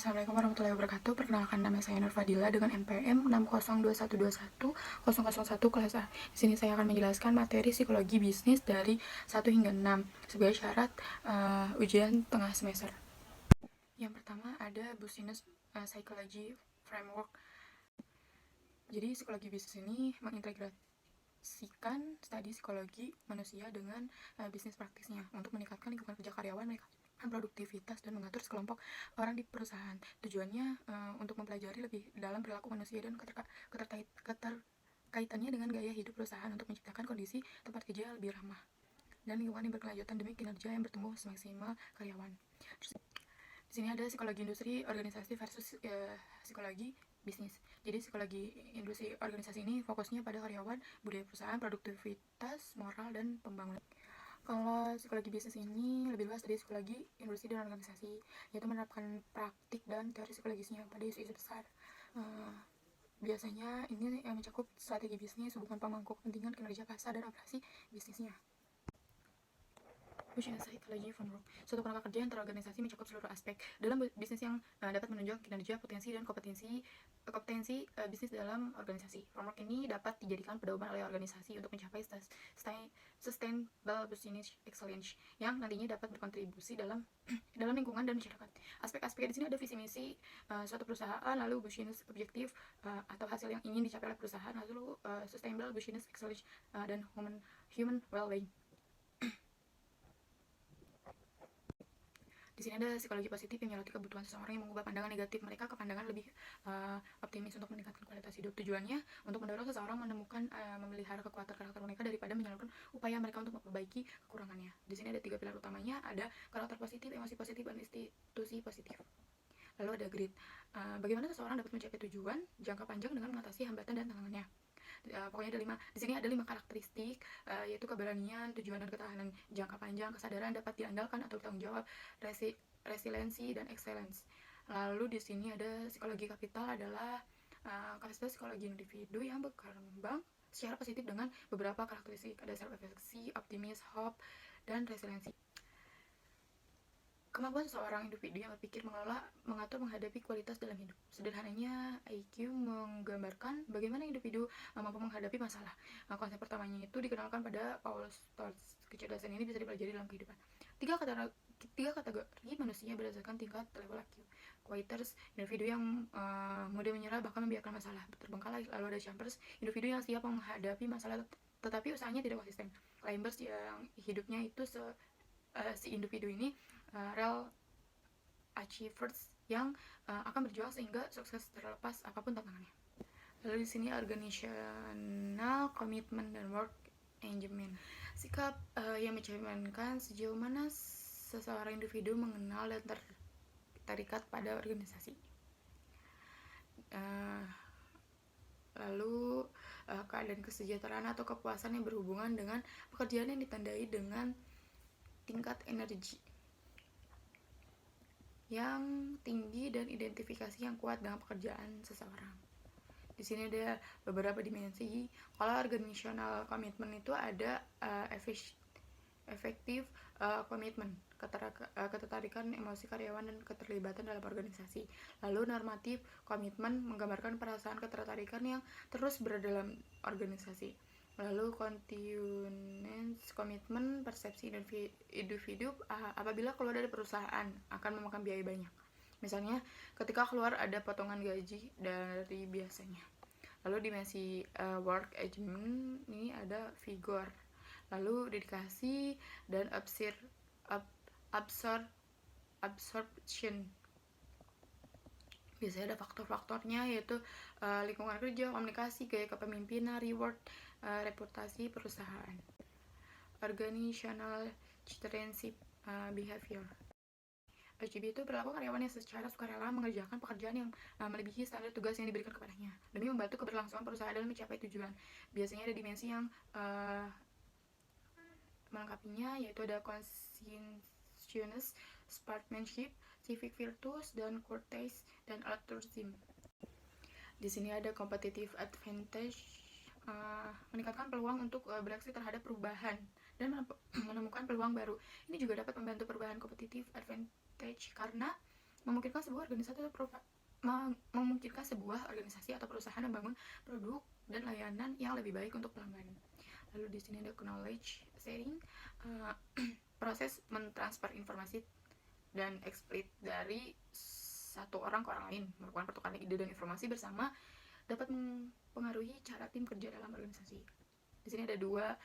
Assalamualaikum warahmatullahi wabarakatuh. Perkenalkan, nama saya Nur Fadila dengan NPM 602121 kelas A. Di sini saya akan menjelaskan materi psikologi bisnis dari 1 hingga 6 sebagai syarat ujian tengah semester. Yang pertama ada Business Psychology Framework. Jadi psikologi bisnis ini mengintegrasikan studi psikologi manusia dengan bisnis praktisnya untuk meningkatkan lingkungan kerja karyawan mereka, produktivitas, dan mengatur sekelompok orang di perusahaan. Tujuannya untuk mempelajari lebih dalam perilaku manusia dan keterkaitannya dengan gaya hidup perusahaan untuk menciptakan kondisi tempat kerja yang lebih ramah dan lingkungan yang berkelanjutan demi kinerja yang bertumbuh semaksimal karyawan. Di sini ada psikologi industri organisasi versus psikologi bisnis. Jadi psikologi industri organisasi ini fokusnya pada karyawan, budaya perusahaan, produktivitas, moral, dan pembangunan. Kalau psikologi bisnis ini lebih luas dari psikologi industri dan organisasi, yaitu menerapkan praktik dan teori psikologisnya pada isu-isu besar. Biasanya ini yang mencakup strategi bisnis, hubungan pemangku kepentingan, kinerja pasar, dan operasi bisnisnya. Business Psychology Framework, suatu kerangka kerja yang terorganisasi mencakup seluruh aspek dalam bisnis yang dapat menunjang kinerja, potensi, dan kompetensi bisnis dalam organisasi. Framework ini dapat dijadikan pedoman oleh organisasi untuk mencapai sustainable business excellence yang nantinya dapat berkontribusi dalam lingkungan dan masyarakat. Aspek-aspek di sini ada visi misi suatu perusahaan, lalu business objektif atau hasil yang ingin dicapai oleh perusahaan, lalu sustainable business excellence dan human well-being. Di sini ada psikologi positif yang menyoroti kebutuhan seseorang yang mengubah pandangan negatif mereka ke pandangan lebih optimis untuk meningkatkan kualitas hidup. Tujuannya untuk mendorong seseorang menemukan memelihara kekuatan karakter mereka daripada menyalurkan upaya mereka untuk memperbaiki kekurangannya. Di sini ada 3 pilar utamanya, ada karakter positif, emosi positif, dan institusi positif. Lalu ada grit. Bagaimana seseorang dapat mencapai tujuan jangka panjang dengan mengatasi hambatan dan tantangannya. Pokoknya ada 5. Di sini ada 5 karakteristik, yaitu keberanian, tujuan dan ketahanan jangka panjang, kesadaran dapat diandalkan atau bertanggung jawab, resiliensi, dan excellence. Lalu di sini ada psikologi kapital adalah kapasitas psikologi individu yang berkembang secara positif dengan beberapa karakteristik, ada self-efficacy, optimis, hope, dan resiliensi. Kemampuan seseorang individu yang berpikir, mengelola, mengatur, menghadapi kualitas dalam hidup. Sederhananya, IQ menggambarkan bagaimana individu mampu menghadapi masalah. Konsep pertamanya itu dikenalkan pada Paul Stoltz. Kecerdasan ini bisa dipelajari dalam kehidupan. Tiga kategori manusia berdasarkan tingkat level IQ. Quitters, individu yang mudah menyerah bahkan membiarkan masalah terbengkalai. Lalu ada jumpers, individu yang siap menghadapi masalah tetapi usahanya tidak konsisten. Climbers, yang hidupnya itu si individu ini real achievers yang akan berjuang sehingga sukses terlepas apapun tantangannya. Lalu di sini organizational commitment dan work engagement, sikap yang mencerminkan sejauh mana seseorang individu mengenal dan terikat pada organisasi. Lalu keadaan kesejahteraan atau kepuasan yang berhubungan dengan pekerjaan yang ditandai dengan tingkat energi yang tinggi dan identifikasi yang kuat dengan pekerjaan seseorang. Di sini ada beberapa dimensi. Kalau organizational commitment itu ada efektif komitmen, ketertarikan emosi karyawan dan keterlibatan dalam organisasi. Lalu normatif komitmen menggambarkan perasaan ketertarikan yang terus berada dalam organisasi. Lalu continuance komitmen, persepsi individu apabila keluar dari perusahaan akan memakan biaya banyak. Misalnya ketika keluar ada potongan gaji dari biasanya. Lalu dimensi work engagement ini ada vigor. Lalu dedikasi dan absorption. Biasanya ada faktor-faktornya yaitu lingkungan kerja, komunikasi, gaya kepemimpinan, reward, reputasi perusahaan. Organizational citizenship behavior. RGB itu berlaku karyawan yang secara sukarela mengerjakan pekerjaan yang melebihi standar tugas yang diberikan kepadanya demi membantu keberlangsungan perusahaan dalam mencapai tujuan. Biasanya ada dimensi yang melengkapinya, yaitu ada conscientious, sportsmanship, civic virtues, dan courtesy dan altruism. Di sini ada competitive advantage, meningkatkan peluang untuk bereaksi terhadap perubahan dan menemukan peluang baru. Ini juga dapat membantu perubahan competitive advantage karena memungkinkan sebuah organisasi atau perusahaan membangun produk dan layanan yang lebih baik untuk pelanggan. Lalu di sini ada knowledge sharing, proses mentransfer informasi dan exploit dari satu orang ke orang lain, merupakan pertukaran ide dan informasi bersama dapat mempengaruhi cara tim kerja dalam organisasi. Di sini ada dua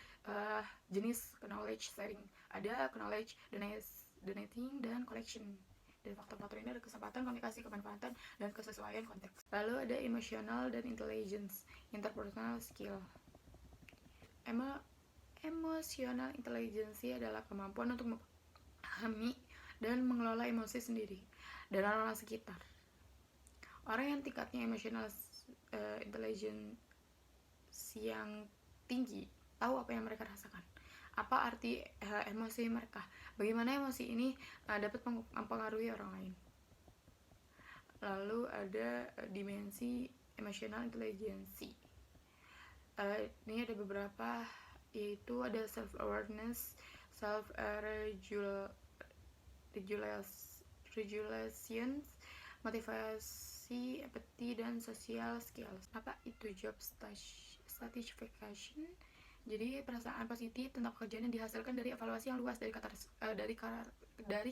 jenis knowledge sharing, ada knowledge donating dan collection. Dari faktor-faktor ini ada kesempatan, komunikasi, kemanfaatan, dan kesesuaian konteks. Lalu ada emotional dan intelligence, interpersonal skill. Emotional intelligence adalah kemampuan untuk memahami dan mengelola emosi sendiri dan orang-orang sekitar. Orang yang tingkatnya emotional intelligence yang tinggi tahu apa yang mereka rasakan, apa arti emosi mereka, bagaimana emosi ini dapat mempengaruhi orang lain. Lalu ada dimensi emotional intelligence. Ini ada beberapa, yaitu ada self awareness, self regulation, motivasi, empathy, dan social skills. Apa itu job satisfaction? Jadi perasaan positif tentang pekerjaan yang dihasilkan dari evaluasi yang luas dari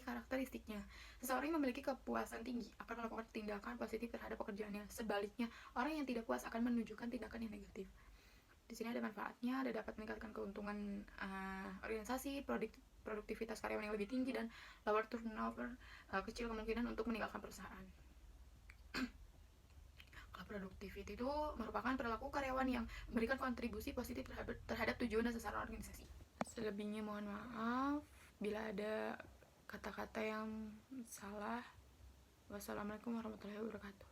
karakteristiknya. Seseorang yang memiliki kepuasan tinggi akan melakukan tindakan positif terhadap pekerjaannya. Sebaliknya, orang yang tidak puas akan menunjukkan tindakan yang negatif. Di sini ada manfaatnya, ada dapat meningkatkan keuntungan organisasi, produktivitas karyawan yang lebih tinggi, dan lower turnover, kecil kemungkinan untuk meninggalkan perusahaan. Productivity itu merupakan perilaku karyawan yang memberikan kontribusi positif terhadap tujuan dan sasaran organisasi. Selebihnya mohon maaf bila ada kata-kata yang salah. Wassalamualaikum warahmatullahi wabarakatuh.